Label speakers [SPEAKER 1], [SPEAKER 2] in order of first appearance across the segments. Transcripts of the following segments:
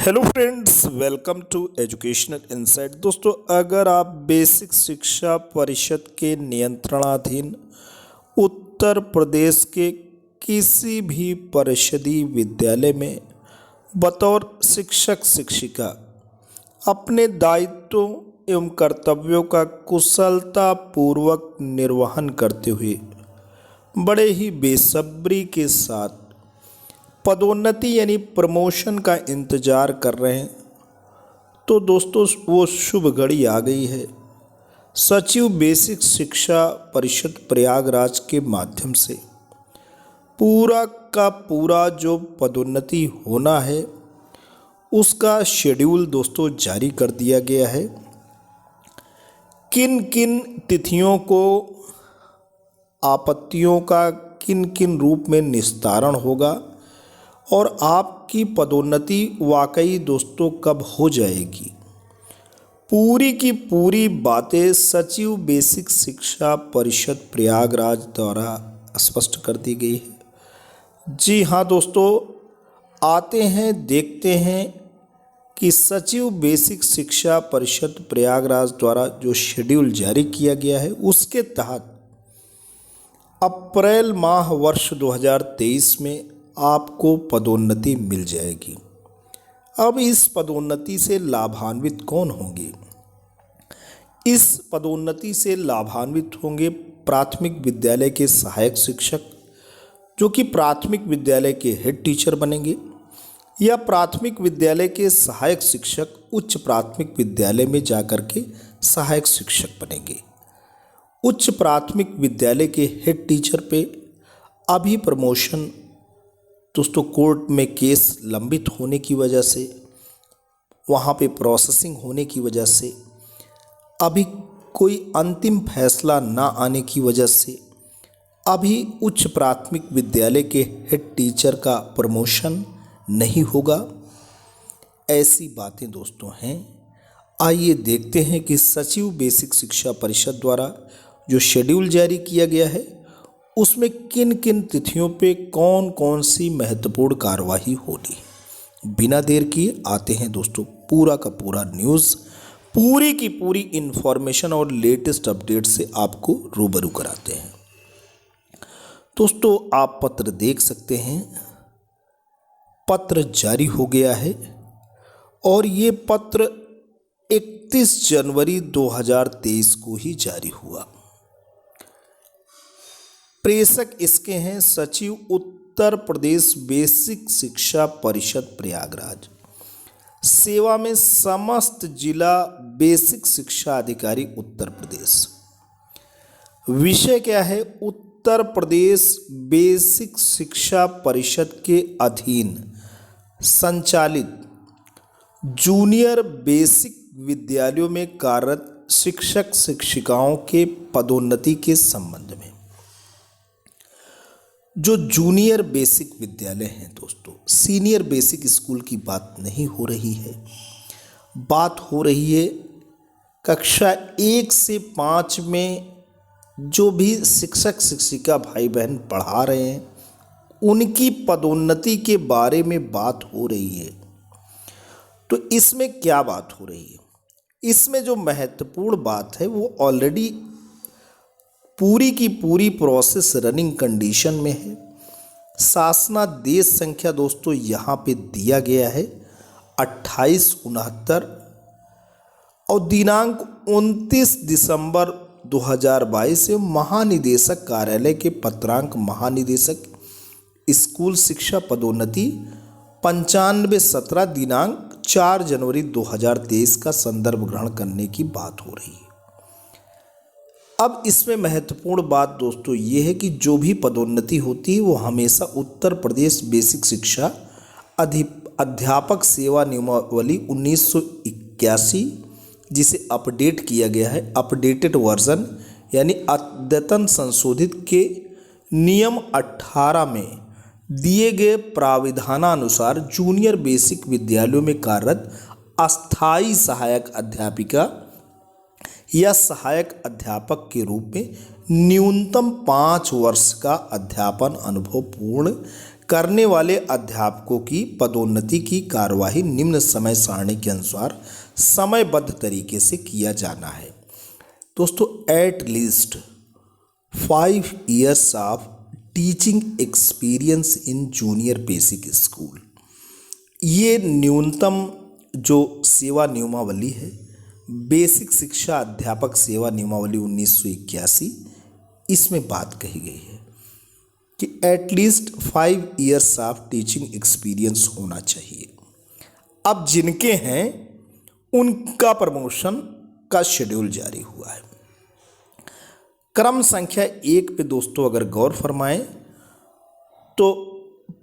[SPEAKER 1] Hello friends, welcome to educational insight. दोस्तों, अगर आप बेसिक शिक्षा परिषद के नियंत्रणाधीन उत्तर प्रदेश के किसी भी परिषदीय विद्यालय में बतौर शिक्षक शिक्षिका अपने दायित्वों एवं कर्तव्यों का कुशलतापूर्वक निर्वहन करते हुए बड़े ही बेसब्री के साथ पदोन्नति यानी प्रमोशन का इंतज़ार कर रहे हैं, तो दोस्तों वो शुभ घड़ी आ गई है। सचिव बेसिक शिक्षा परिषद प्रयागराज के माध्यम से पूरा का पूरा जो पदोन्नति होना है उसका शेड्यूल दोस्तों जारी कर दिया गया है। किन किन तिथियों को आपत्तियों का किन किन रूप में निस्तारण होगा और आपकी पदोन्नति वाकई दोस्तों कब हो जाएगी, पूरी की पूरी बातें सचिव बेसिक शिक्षा परिषद प्रयागराज द्वारा स्पष्ट कर दी गई है। जी हाँ दोस्तों, आते हैं देखते हैं कि सचिव बेसिक शिक्षा परिषद प्रयागराज द्वारा जो शेड्यूल जारी किया गया है उसके तहत अप्रैल माह वर्ष 2023 में आपको पदोन्नति मिल जाएगी। अब इस पदोन्नति से लाभान्वित कौन होंगे? इस पदोन्नति से लाभान्वित होंगे प्राथमिक विद्यालय के सहायक शिक्षक, जो कि प्राथमिक विद्यालय के हेड टीचर बनेंगे, या प्राथमिक विद्यालय के सहायक शिक्षक उच्च प्राथमिक विद्यालय में जाकर के सहायक शिक्षक बनेंगे। उच्च प्राथमिक विद्यालय के हेड टीचर पे अभी प्रमोशन दोस्तों कोर्ट में केस लंबित होने की वजह से, वहाँ पे प्रोसेसिंग होने की वजह से, अभी कोई अंतिम फैसला ना आने की वजह से अभी उच्च प्राथमिक विद्यालय के हेड टीचर का प्रमोशन नहीं होगा। ऐसी बातें दोस्तों हैं। आइए देखते हैं कि सचिव बेसिक शिक्षा परिषद द्वारा जो शेड्यूल जारी किया गया है उसमें किन किन तिथियों पे कौन कौन सी महत्वपूर्ण कार्यवाही होगी। बिना देर किए आते हैं दोस्तों पूरा का पूरा न्यूज़, पूरी की पूरी इन्फॉर्मेशन और लेटेस्ट अपडेट से आपको रूबरू कराते हैं। दोस्तों, आप पत्र देख सकते हैं, पत्र जारी हो गया है और ये पत्र 31 जनवरी 2023 को ही जारी हुआ। प्रेषक इसके हैं सचिव उत्तर प्रदेश बेसिक शिक्षा परिषद प्रयागराज। सेवा में समस्त जिला बेसिक शिक्षा अधिकारी उत्तर प्रदेश। विषय क्या है? उत्तर प्रदेश बेसिक शिक्षा परिषद के अधीन संचालित जूनियर बेसिक विद्यालयों में कार्यरत शिक्षक शिक्षिकाओं के पदोन्नति के संबंध में। जो जूनियर बेसिक विद्यालय हैं दोस्तों, सीनियर बेसिक स्कूल की बात नहीं हो रही है, बात हो रही है कक्षा 1 से 5 में जो भी शिक्षक शिक्षिका भाई बहन पढ़ा रहे हैं उनकी पदोन्नति के बारे में बात हो रही है। तो इसमें क्या बात हो रही है? इसमें जो महत्वपूर्ण बात है वो ऑलरेडी पूरी की पूरी प्रोसेस रनिंग कंडीशन में है। शासनादेश संख्या दोस्तों यहाँ पे दिया गया है 2869 और दिनांक 29 दिसंबर 2022 से महानिदेशक कार्यालय के पत्रांक महानिदेशक स्कूल शिक्षा पदोन्नति 9517 दिनांक 4 जनवरी 2023 का संदर्भ ग्रहण करने की बात हो रही है। अब इसमें महत्वपूर्ण बात दोस्तों ये है कि जो भी पदोन्नति होती है वो हमेशा उत्तर प्रदेश बेसिक शिक्षा अध्यापक सेवा नियमावली 1981 जिसे अपडेट किया गया है, अपडेटेड वर्जन यानी अद्यतन संशोधित के नियम 18 में दिए गए प्राविधानानुसार जूनियर बेसिक विद्यालयों में कार्यरत अस्थायी सहायक अध्यापिका या सहायक अध्यापक के रूप में न्यूनतम 5 वर्ष का अध्यापन अनुभव पूर्ण करने वाले अध्यापकों की पदोन्नति की कार्यवाही निम्न समय सारणी के अनुसार समयबद्ध तरीके से किया जाना है। दोस्तों, at least 5 years of teaching experience in junior basic school, ये न्यूनतम जो सेवा नियमावली है, बेसिक शिक्षा अध्यापक सेवा नियमावली 1981, इसमें बात कही गई है कि at least 5 years of teaching experience होना चाहिए। अब जिनके हैं उनका प्रमोशन का शेड्यूल जारी हुआ है। क्रम संख्या 1 पे दोस्तों अगर गौर फरमाएं तो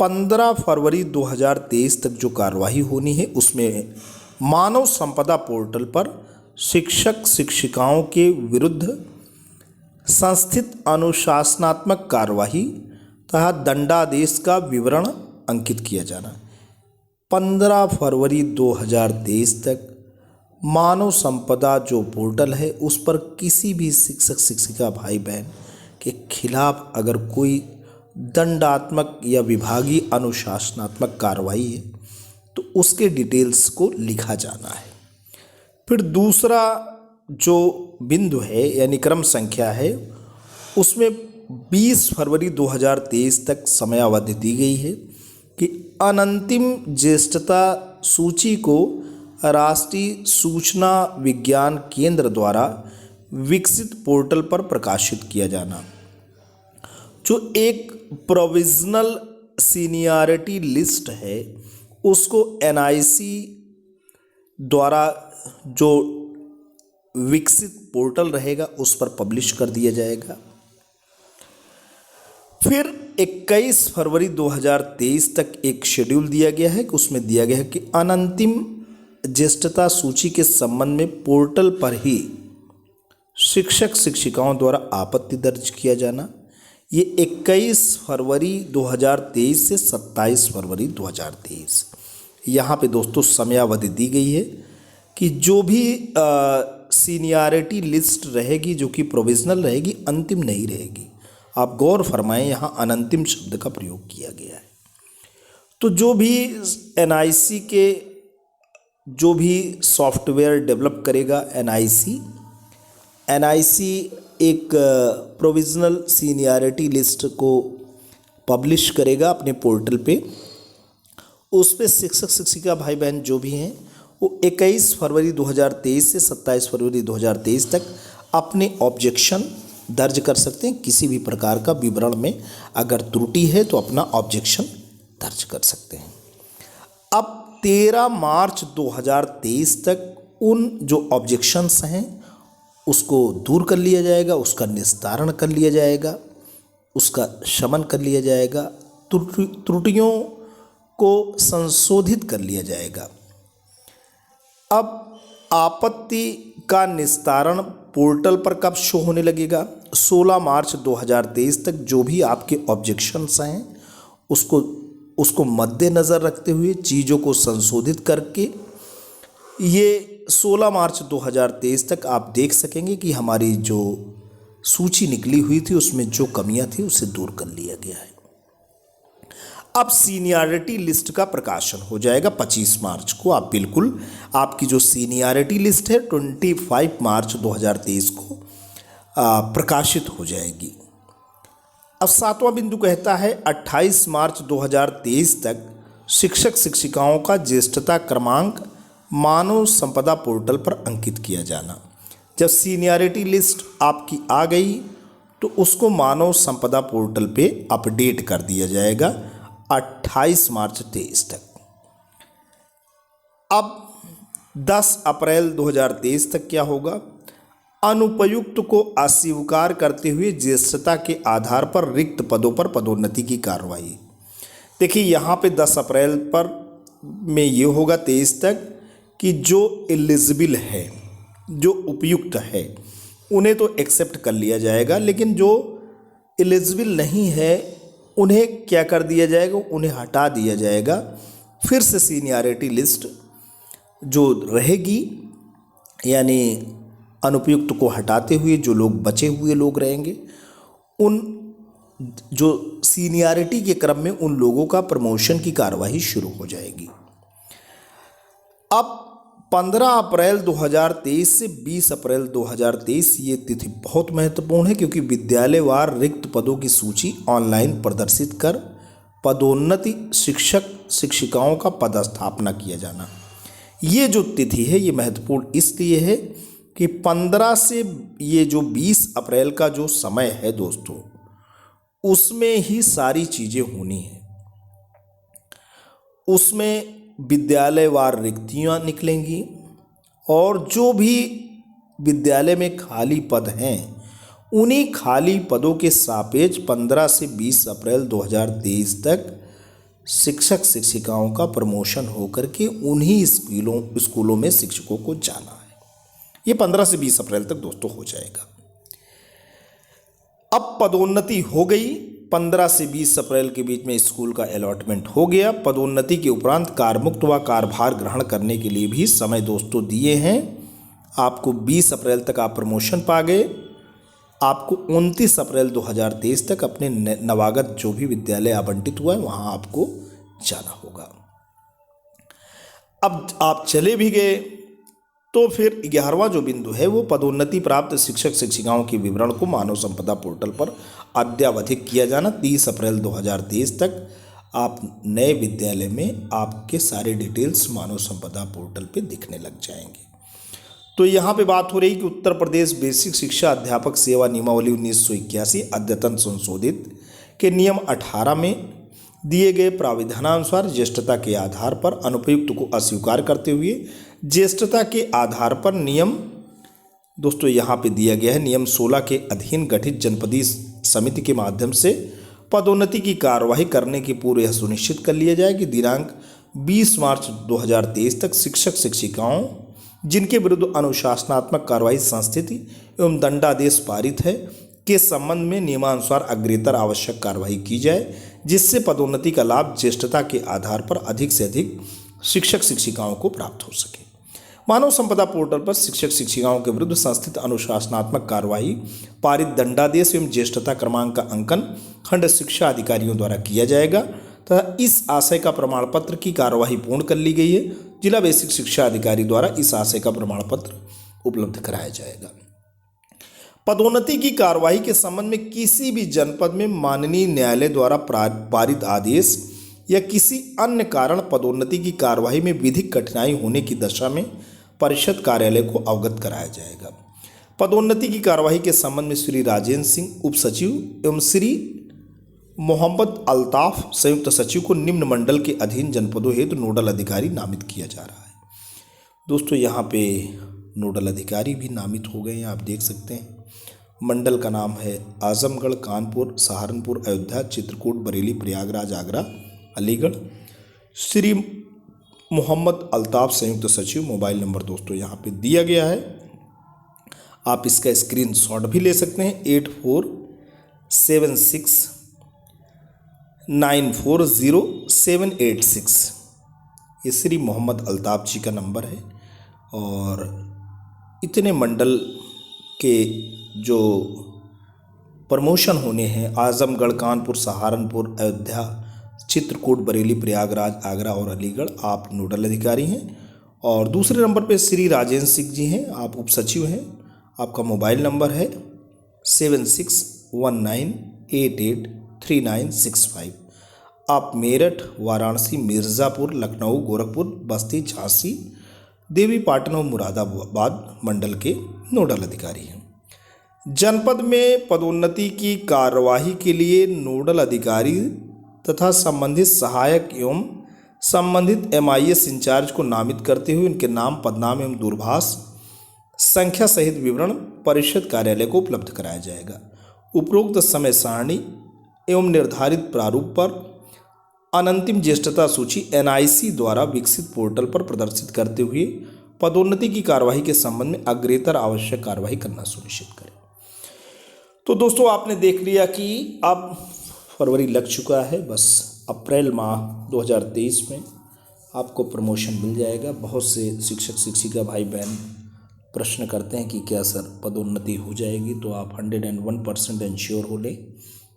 [SPEAKER 1] 15 फरवरी 2023 तक जो कार्यवाही होनी है उसमें मानव संपदा पोर्टल पर शिक्षक शिक्षिकाओं के विरुद्ध संस्थित अनुशासनात्मक कार्यवाही तथा दंडादेश का विवरण अंकित किया जाना। 15 फरवरी 2023 तक मानव संपदा जो पोर्टल है उस पर किसी भी शिक्षक शिक्षिका भाई बहन के खिलाफ अगर कोई दंडात्मक या विभागीय अनुशासनात्मक कार्रवाई है तो उसके डिटेल्स को लिखा जाना है। फिर दूसरा जो बिंदु है यानी क्रम संख्या है उसमें 20 फरवरी 2023 तक समयावधि दी गई है कि अनंतिम ज्येष्ठता सूची को राष्ट्रीय सूचना विज्ञान केंद्र द्वारा विकसित पोर्टल पर प्रकाशित किया जाना। जो एक प्रोविजनल सीनियरिटी लिस्ट है उसको NIC द्वारा जो विकसित पोर्टल रहेगा उस पर पब्लिश कर दिया जाएगा। फिर 21 फरवरी 2023 तक एक शेड्यूल दिया गया है कि उसमें दिया गया है कि अनंतिम ज्येष्ठता सूची के संबंध में पोर्टल पर ही शिक्षक शिक्षिकाओं द्वारा आपत्ति दर्ज किया जाना। ये 21 फरवरी 2023 से 27 फरवरी 2023 यहाँ पे दोस्तों समयावधि दी गई है कि जो भी सीनियरिटी लिस्ट रहेगी जो कि प्रोविजनल रहेगी, अंतिम नहीं रहेगी। आप गौर फरमाएं, यहाँ अनंतिम शब्द का प्रयोग किया गया है। तो जो भी NIC के जो भी सॉफ्टवेयर डेवलप करेगा NIC एक प्रोविजनल सीनियरिटी लिस्ट को पब्लिश करेगा अपने पोर्टल पे। उस पे शिक्षक शिक्षिका भाई बहन जो भी हैं वो 21 फरवरी 2023 से 27 फरवरी 2023 तक अपने ऑब्जेक्शन दर्ज कर सकते हैं। किसी भी प्रकार का विवरण में अगर त्रुटि है तो अपना ऑब्जेक्शन दर्ज कर सकते हैं। अब 13 मार्च 2023 तक उन जो ऑब्जेक्शंस हैं उसको दूर कर लिया जाएगा, उसका निस्तारण कर लिया जाएगा, उसका शमन कर लिया जाएगा, त्रुटियों को संशोधित कर लिया जाएगा। अब आपत्ति का निस्तारण पोर्टल पर कब शो होने लगेगा? 16 मार्च 2023 तक जो भी आपके ऑब्जेक्शंस हैं उसको मद्देनज़र रखते हुए चीज़ों को संशोधित करके ये 16 मार्च 2023 तक आप देख सकेंगे कि हमारी जो सूची निकली हुई थी उसमें जो कमियां थी उसे दूर कर लिया गया है। अब सीनियरिटी लिस्ट का प्रकाशन हो जाएगा 25 मार्च को। आप बिल्कुल आपकी जो सीनियरिटी लिस्ट है 25 मार्च 2023 को प्रकाशित हो जाएगी। अब 7वां बिंदु कहता है 28 मार्च 2023 तक शिक्षक शिक्षिकाओं का ज्येष्ठता क्रमांक मानव संपदा पोर्टल पर अंकित किया जाना। जब सीनियरिटी लिस्ट आपकी आ गई तो उसको मानव संपदा पोर्टल पे अपडेट कर दिया जाएगा 28 मार्च 23 तक। अब 10 अप्रैल 2023 तक क्या होगा? अनुपयुक्त को अस्वीकार करते हुए ज्येष्ठता के आधार पर रिक्त पदों पर पदोन्नति की कार्रवाई। देखिए यहाँ पे 10 अप्रैल पर में ये होगा 23 तक कि जो एलिजिबल है, जो उपयुक्त है, उन्हें तो एक्सेप्ट कर लिया जाएगा, लेकिन जो एलिजिबल नहीं है उन्हें क्या कर दिया जाएगा? उन्हें हटा दिया जाएगा। फिर से सीनियरिटी लिस्ट जो रहेगी यानी अनुपयुक्त को हटाते हुए जो लोग बचे हुए लोग रहेंगे उन जो सीनियरिटी के क्रम में उन लोगों का प्रमोशन की कार्यवाही शुरू हो जाएगी। अब 15 अप्रैल 2023 से 20 अप्रैल 2023 ये तिथि बहुत महत्वपूर्ण है, क्योंकि विद्यालयवार रिक्त पदों की सूची ऑनलाइन प्रदर्शित कर पदोन्नति शिक्षक शिक्षिकाओं का पदस्थापना किया जाना। ये जो तिथि है ये महत्वपूर्ण इसलिए है कि 15 से ये जो 20 अप्रैल का जो समय है दोस्तों, उसमें ही सारी चीज़ें होनी हैं। उसमें विद्यालयवार रिक्तियाँ निकलेंगी और जो भी विद्यालय में खाली पद हैं उन्हीं खाली पदों के सापेक्ष 15 से 20 अप्रैल 2023 तक शिक्षक शिक्षिकाओं का प्रमोशन होकर के उन्हीं स्कूलों में शिक्षकों को जाना है। ये 15 से 20 अप्रैल तक दोस्तों हो जाएगा। अब पदोन्नति हो गई, 15 से 20 अप्रैल के बीच में स्कूल का अलॉटमेंट हो गया। पदोन्नति के उपरांत कार्यमुक्त व कार्यभार ग्रहण करने के लिए भी समय दोस्तों दिए हैं। आपको 20 अप्रैल तक आप प्रमोशन पा गए, आपको 29 अप्रैल 2023 तक अपने नवागत जो भी विद्यालय आवंटित हुआ है वहाँ आपको जाना होगा। अब आप चले भी गए तो फिर 11वां जो बिंदु है वो पदोन्नति प्राप्त शिक्षक शिक्षिकाओं के विवरण को मानव संपदा पोर्टल पर अद्यावधिक किया जाना। 30 अप्रैल 2023 तक आप नए विद्यालय में आपके सारे डिटेल्स मानव संपदा पोर्टल पे दिखने लग जाएंगे। तो यहाँ पे बात हो रही कि उत्तर प्रदेश बेसिक शिक्षा अध्यापक सेवा नियमावली 1981 अद्यतन संशोधित के नियम 18 में दिए गए प्राविधानानुसार ज्येष्ठता के आधार पर अनुपयुक्त को अस्वीकार करते हुए ज्येष्ठता के आधार पर नियम दोस्तों यहाँ पे दिया गया है नियम 16 के अधीन गठित जनपदीय समिति के माध्यम से पदोन्नति की कार्यवाही करने की पूर्व यह सुनिश्चित कर लिया जाए कि दिनांक 20 मार्च 2023 तक शिक्षक शिक्षिकाओं जिनके विरुद्ध अनुशासनात्मक कार्रवाई संस्थिति एवं दंडादेश पारित है के संबंध में नियमानुसार अग्रेतर आवश्यक कार्रवाई की जाए, जिससे पदोन्नति का लाभ ज्येष्ठता के आधार पर अधिक से अधिक शिक्षक शिक्षिकाओं को प्राप्त हो सके। मानव संपदा पोर्टल पर शिक्षक शिक्षिकाओं के विरुद्ध संस्थित अनुशासनात्मक कार्रवाई पारित दंडादेश एवं ज्येष्ठता क्रमांक का अंकन खंड शिक्षा अधिकारियों द्वारा किया जाएगा तथा इस आशय का प्रमाण पत्र की कार्यवाही पूर्ण कर ली गई है। जिला बेसिक शिक्षा अधिकारी द्वारा इस आशय का प्रमाण पत्र उपलब्ध कराया जाएगा। पदोन्नति की कार्यवाही के संबंध में किसी भी जनपद में माननीय न्यायालय द्वारा पारित आदेश या किसी अन्य कारण पदोन्नति की कार्यवाही में विधिक कठिनाई होने की दशा में परिषद कार्यालय को अवगत कराया जाएगा। पदोन्नति की कार्यवाही के संबंध में श्री राजेंद्र सिंह उप सचिव एवं श्री मोहम्मद अल्ताफ संयुक्त सचिव को निम्न मंडल के अधीन जनपदों हेतु नोडल अधिकारी नामित किया जा रहा है। दोस्तों यहाँ पे नोडल अधिकारी भी नामित हो गए हैं, आप देख सकते हैं। मंडल का नाम है आजमगढ़, कानपुर, सहारनपुर, अयोध्या, चित्रकूट, बरेली, प्रयागराज, आगरा, अलीगढ़। श्री मोहम्मद अल्ताफ संयुक्त सचिव। मोबाइल नंबर दोस्तों यहाँ पे दिया गया है, आप इसका स्क्रीनशॉट भी ले सकते हैं। 8476940786 ये श्री मोहम्मद अल्ताफ जी का नंबर है। और इतने मंडल के जो प्रमोशन होने हैं आजमगढ़, कानपुर, सहारनपुर, अयोध्या, चित्रकूट, बरेली, प्रयागराज, आगरा और अलीगढ़ आप नोडल अधिकारी हैं। और दूसरे नंबर पे श्री राजेंद्र सिंह जी हैं, आप उप सचिव हैं। आपका मोबाइल नंबर है 7619883965। आप मेरठ, वाराणसी, मिर्ज़ापुर, लखनऊ, गोरखपुर, बस्ती, झांसी, देवी पाटन और मुरादाबाद मंडल के नोडल अधिकारी हैं। जनपद में पदोन्नति की कार्यवाही के लिए नोडल अधिकारी तथा संबंधित सहायक एवं संबंधित MIS इंचार्ज को नामित करते हुए उनके नाम, पदनाम एवं दूरभाष संख्या सहित विवरण परिषद कार्यालय को उपलब्ध कराया जाएगा। उपरोक्त समय सारणी एवं निर्धारित प्रारूप पर अनंतिम ज्येष्ठता सूची NIC द्वारा विकसित पोर्टल पर प्रदर्शित करते हुए पदोन्नति की कार्यवाही के संबंध में अग्रेतर आवश्यक कार्यवाही करना सुनिश्चित करें। तो दोस्तों आपने देख लिया कि अब फरवरी लग चुका है, बस अप्रैल माह 2023 में आपको प्रमोशन मिल जाएगा। बहुत से शिक्षक शिक्षिका भाई बहन प्रश्न करते हैं कि क्या सर पदोन्नति हो जाएगी, तो आप 101% इंश्योर हो लें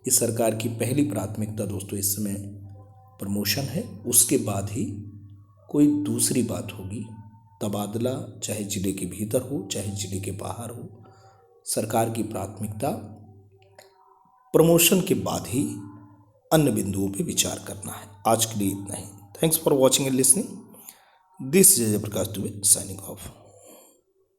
[SPEAKER 1] इस सरकार की पहली प्राथमिकता दोस्तों इस समय प्रमोशन है, उसके बाद ही कोई दूसरी बात होगी। तबादला चाहे जिले के भीतर हो चाहे जिले के बाहर हो, सरकार की प्राथमिकता प्रमोशन के बाद ही अन्य बिंदुओं पे विचार करना है। आज के लिए इतना ही। Thanks for watching and listening. This is Jayaprakash Dubey signing of.